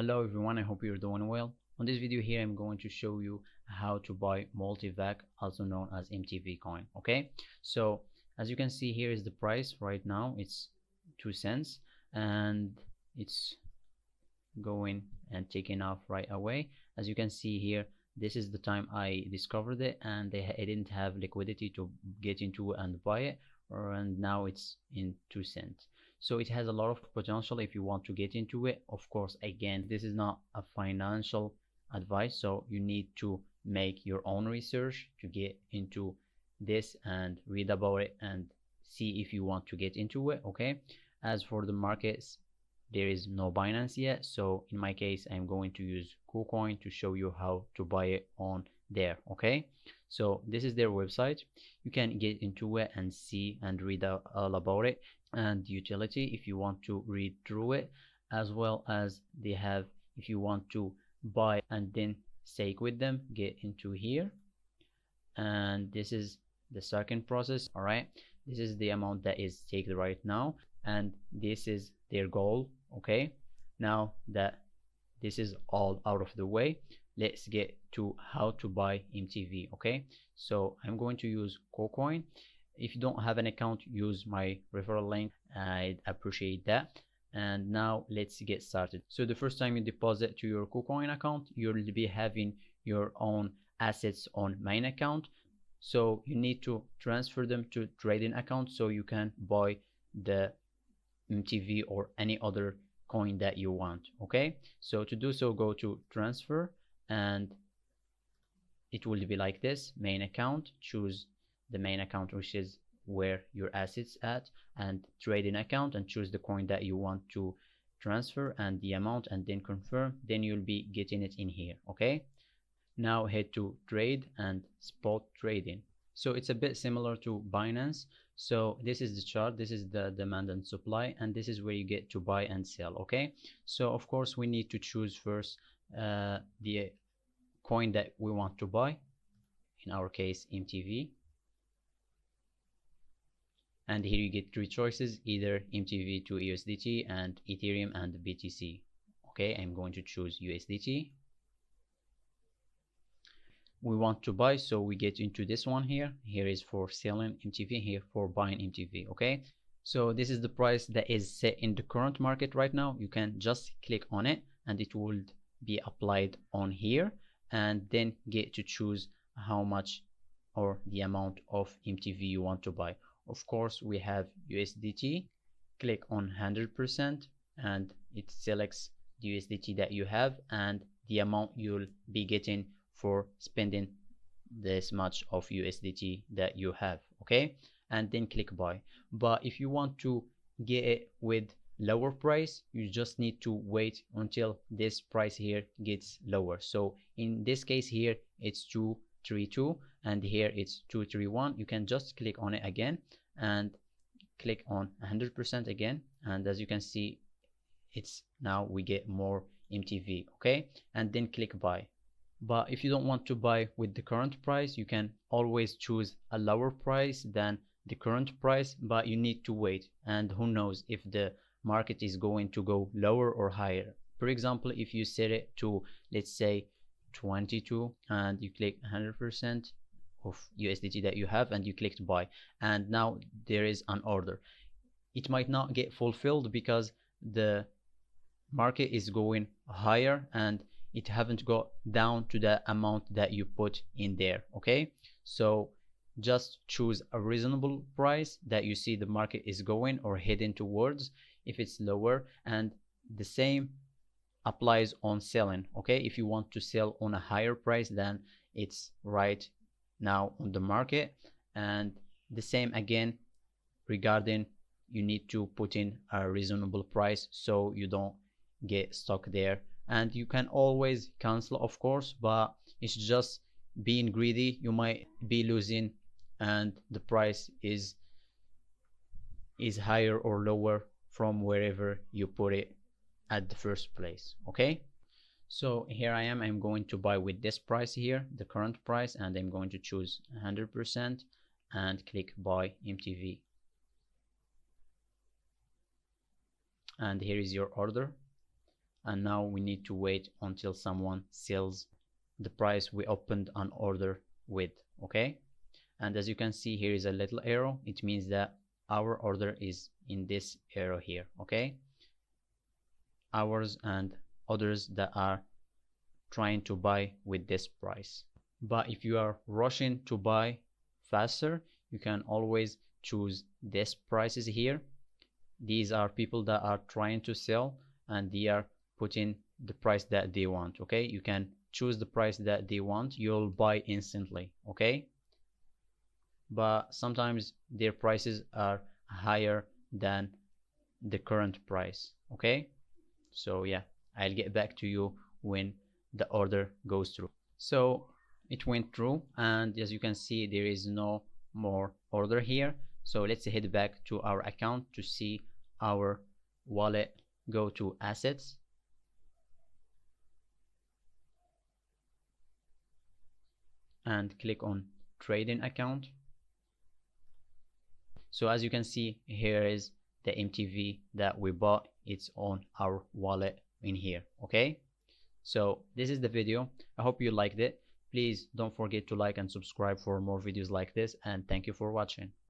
Hello everyone, I hope you're doing well. On this video here, I'm going to show you how to buy MultiVAC, also known as MTV Coin. Okay, so as you can see, here is the price right now. It's 2 cents and it's going and taking off right away. As you can see here, this is the time I discovered it, and I didn't have liquidity to get into and buy it, and now it's in 2 cents. So it has a lot of potential if you want to get into it. Of course, again, this is not a financial advice, so you need to make your own research to get into this and read about it and see if you want to get into it. Okay, as for the markets, there is no Binance yet, so in my case I'm going to use KuCoin to show you how to buy it on there. Okay, so this is their website. You can get into it and see and read all about it and utility if you want to read through it, as well as they have, if you want to buy and then stake with them, get into here. And this is the second process. All right, this is the amount that is staked right now, and this is their goal. Okay, now that this is all out of the way, let's get to how to buy MTV. Okay, so I'm going to use KuCoin. If you don't have an account, use my referral link, I'd appreciate that. And now let's get started. So the first time you deposit to your KuCoin account, you'll be having your own assets on main account, so you need to transfer them to trading account so you can buy the MTV or any other coin that you want. Okay, so to do so, go to transfer and it will be like this: main account, choose the main account, which is where your assets at, and trading account, and choose the coin that you want to transfer and the amount, and then confirm. Then you'll be getting it in here. Okay, now head to trade and spot trading. So it's a bit similar to Binance. So this is the chart, this is the demand and supply, and this is where you get to buy and sell. Okay, so of course we need to choose first the coin that we want to buy, in our case MTV. And here you get three choices: either MTV to USDT and Ethereum and BTC. Okay, I'm going to choose USDT. We want to buy, so we get into this one here. Here is for selling MTV, here for buying MTV. Okay, so this is the price that is set in the current market right now. You can just click on it and it will be applied on here, and then get to choose how much or the amount of MTV you want to buy. Of course, we have USDT. Click on 100% and it selects the USDT that you have and the amount you'll be getting for spending this much of USDT that you have. Okay, and then click buy. But if you want to get it with lower price, you just need to wait until this price here gets lower. So in this case here it's 232 and here it's 231. You can just click on it again and click on 100% again, and as you can see, it's now we get more MTV. Okay, and then click buy. But if you don't want to buy with the current price, you can always choose a lower price than the current price, but you need to wait, and who knows if the market is going to go lower or higher. For example, if you set it to, let's say, 22 and you click 100% of USDT that you have and you clicked buy, and now there is an order, it might not get fulfilled because the market is going higher and it haven't got down to the amount that you put in there. Okay, so just choose a reasonable price that you see the market is going or heading towards if it's lower, and the same applies on selling. Okay, if you want to sell on a higher price than it's right now on the market, and the same again regarding, you need to put in a reasonable price so you don't get stuck there. And you can always cancel, of course, but it's just being greedy. You might be losing and the price is higher or lower from wherever you put it at the first place. Okay, so here I am, I'm going to buy with this price here, the current price, and I'm going to choose 100% and click buy MTV. And here is your order. and now we need to wait until someone sells the price we opened an order with. Okay, and as you can see, here is a little arrow. It means that our order is in this arrow here. Okay, ours and others that are trying to buy with this price. But if you are rushing to buy faster, you can always choose this prices here. These are people that are trying to sell and they are putting the price that they want. Okay, you can choose the price that they want, you'll buy instantly. Okay, but sometimes their prices are higher than the current price. Okay, so yeah, I'll get back to you when the order goes through. So it went through, and as you can see, there is no more order here. So let's head back to our account to see our wallet. Go to assets, and click on trading account. So as you can see, here is the MTV that we bought. It's on our wallet in here. Okay, so this is the video. I hope you liked it. Please don't forget to like and subscribe for more videos like this, and thank you for watching.